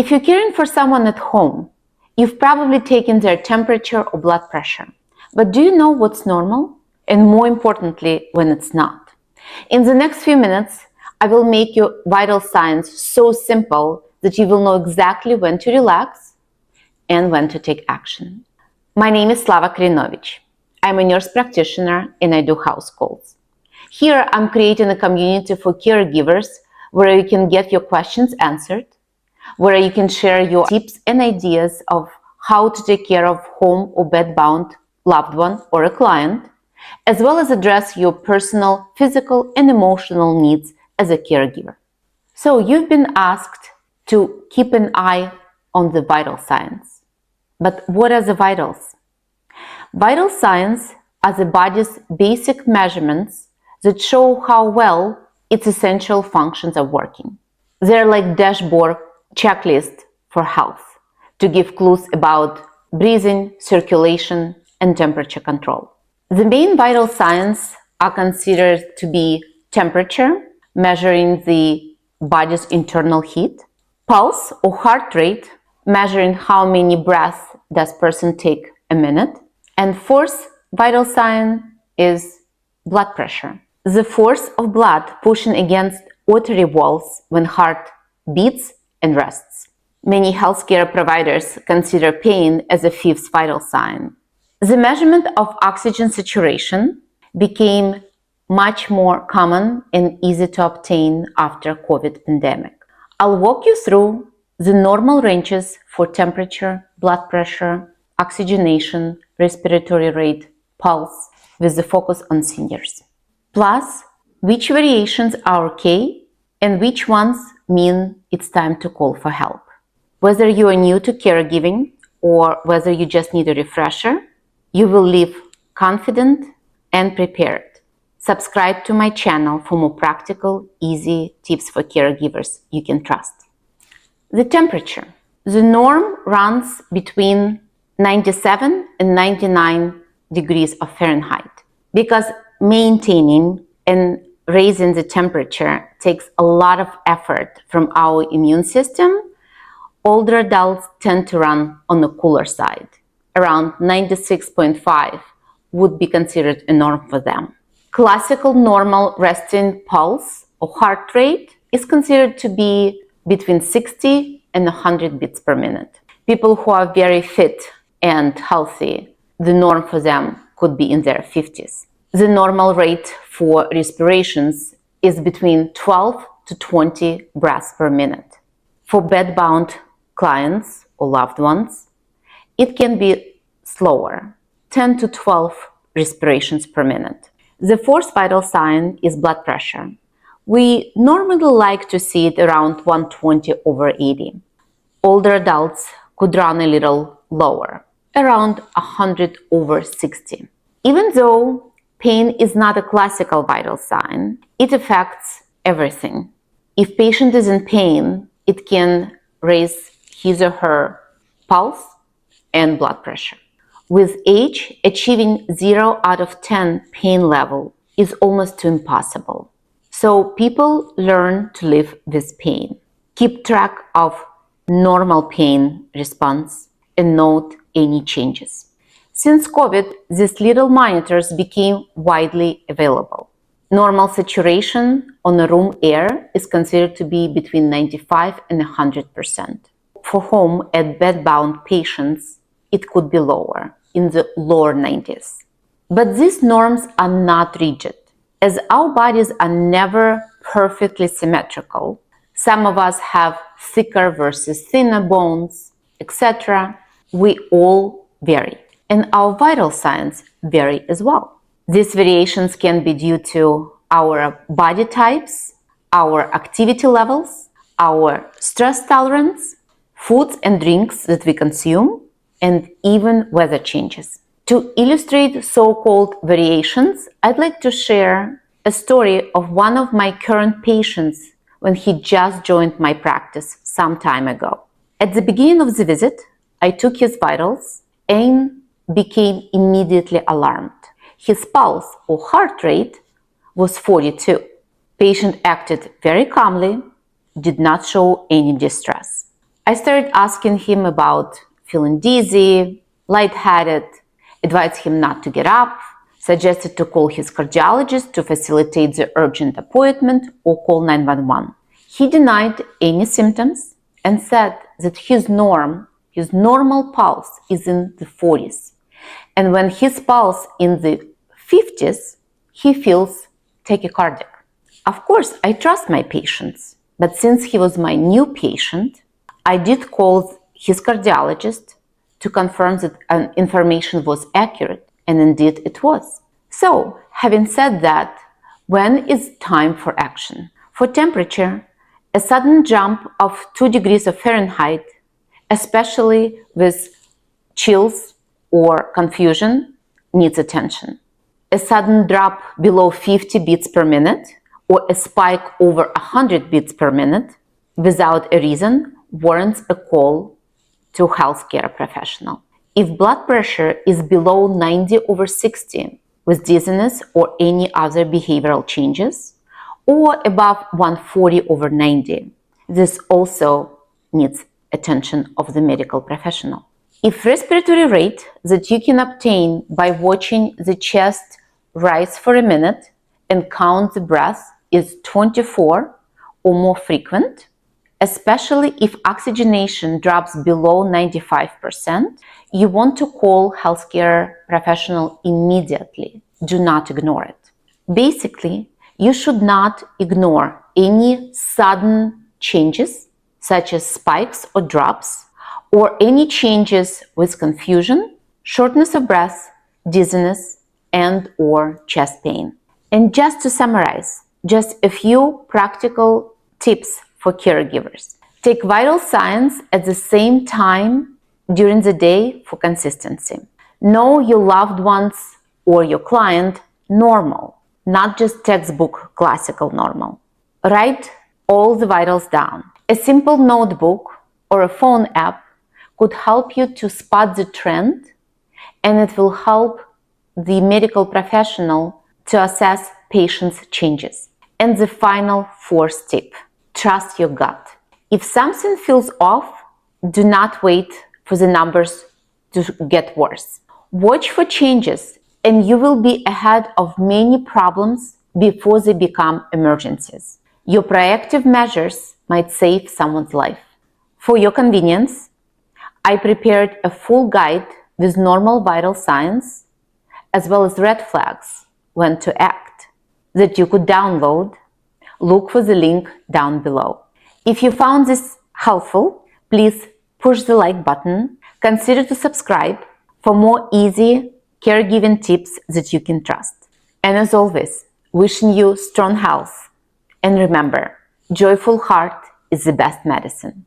If you're caring for someone at home, you've probably taken their temperature or blood pressure. But do you know what's normal? And more importantly, when it's not? In the next few minutes, I will make your vital signs so simple that you will know exactly when to relax and when to take action. My name is Slava Krinovich. I'm a nurse practitioner and I do house calls. Here, I'm creating a community for caregivers where you can get your questions answered, where you can share your tips and ideas of how to take care of home or bed-bound loved one or a client, as well as address your personal, physical, and emotional needs as a caregiver. So you've been asked to keep an eye on the vital signs. But what are the vitals? Vital signs are the body's basic measurements that show how well its essential functions are working. They're like dashboard checklist for health to give clues about breathing, circulation, and temperature control. The main vital signs are considered to be temperature, measuring the body's internal heat, pulse or heart rate, measuring how many breaths does person take a minute, and fourth vital sign is blood pressure. The force of blood pushing against artery walls when heart beats and rests. Many healthcare providers consider pain as a fifth vital sign. The measurement of oxygen saturation became much more common and easy to obtain after COVID pandemic. I'll walk you through the normal ranges for temperature, blood pressure, oxygenation, respiratory rate, pulse, with the focus on seniors. Plus, which variations are okay and which ones mean it's time to call for help. Whether you are new to caregiving or whether you just need a refresher, you will leave confident and prepared. Subscribe to my channel for more practical, easy tips for caregivers you can trust. The temperature. The norm runs between 97 and 99 degrees of Fahrenheit because maintaining and raising the temperature takes a lot of effort from our immune system. Older adults tend to run on the cooler side. Around 96.5 would be considered a norm for them. Classical normal resting pulse or heart rate is considered to be between 60 and 100 beats per minute. People who are very fit and healthy, the norm for them could be in their 50s. The normal rate for respirations is between 12 to 20 breaths per minute. For bed-bound clients or loved ones, it can be slower, 10 to 12 respirations per minute. The fourth vital sign is blood pressure. We normally like to see it around 120/80. Older adults could run a little lower, around 100/60. Even though pain is not a classical vital sign, it affects everything. If patient is in pain, it can raise his or her pulse and blood pressure. With age, achieving 0 out of 10 pain level is almost too impossible. So people learn to live with pain. Keep track of normal pain response and note any changes. Since COVID, these little monitors became widely available. Normal saturation on the room air is considered to be between 95 and 100%. For home and bed-bound patients, it could be lower, in the lower 90s. But these norms are not rigid. As our bodies are never perfectly symmetrical, some of us have thicker versus thinner bones, etc. We all vary. And our vital signs vary as well. These variations can be due to our body types, our activity levels, our stress tolerance, foods and drinks that we consume, and even weather changes. To illustrate so-called variations, I'd like to share a story of one of my current patients when he just joined my practice some time ago. At the beginning of the visit, I took his vitals and became immediately alarmed. His pulse or heart rate was 42. Patient acted very calmly, did not show any distress. I started asking him about feeling dizzy, lightheaded, advised him not to get up, suggested to call his cardiologist to facilitate the urgent appointment or call 911. He denied any symptoms and said that his normal pulse is in the 40s. And when his pulse in the 50s, he feels tachycardic. Of course, I trust my patients, but since he was my new patient, I did call his cardiologist to confirm that information was accurate, and indeed it was. So, having said that, when is time for action? For temperature, a sudden jump of 2 degrees of Fahrenheit, especially with chills or confusion, needs attention. A sudden drop below 50 beats per minute or a spike over 100 beats per minute without a reason warrants a call to a healthcare professional. If blood pressure is below 90/60 with dizziness or any other behavioral changes, or above 140/90, this also needs attention of the medical professional. If respiratory rate that you can obtain by watching the chest rise for a minute and count the breath is 24 or more frequent, especially if oxygenation drops below 95%, you want to call healthcare professional immediately. Do not ignore it. Basically, you should not ignore any sudden changes, such as spikes or drops, or any changes with confusion, shortness of breath, dizziness, and/or chest pain. And just to summarize, just a few practical tips for caregivers. Take vital signs at the same time during the day for consistency. Know your loved ones or your client normal, not just textbook classical normal. Write all the vitals down. A simple notebook or a phone app could help you to spot the trend, and it will help the medical professional to assess patients' changes. And the final fourth tip, trust your gut. If something feels off, do not wait for the numbers to get worse. Watch for changes, and you will be ahead of many problems before they become emergencies. Your proactive measures might save someone's life. For your convenience, I prepared a full guide with normal vital signs, as well as red flags when to act, that you could download. Look for the link down below. If you found this helpful, please push the like button. Consider to subscribe for more easy caregiving tips that you can trust. And as always, wishing you strong health. And remember, joyful heart is the best medicine.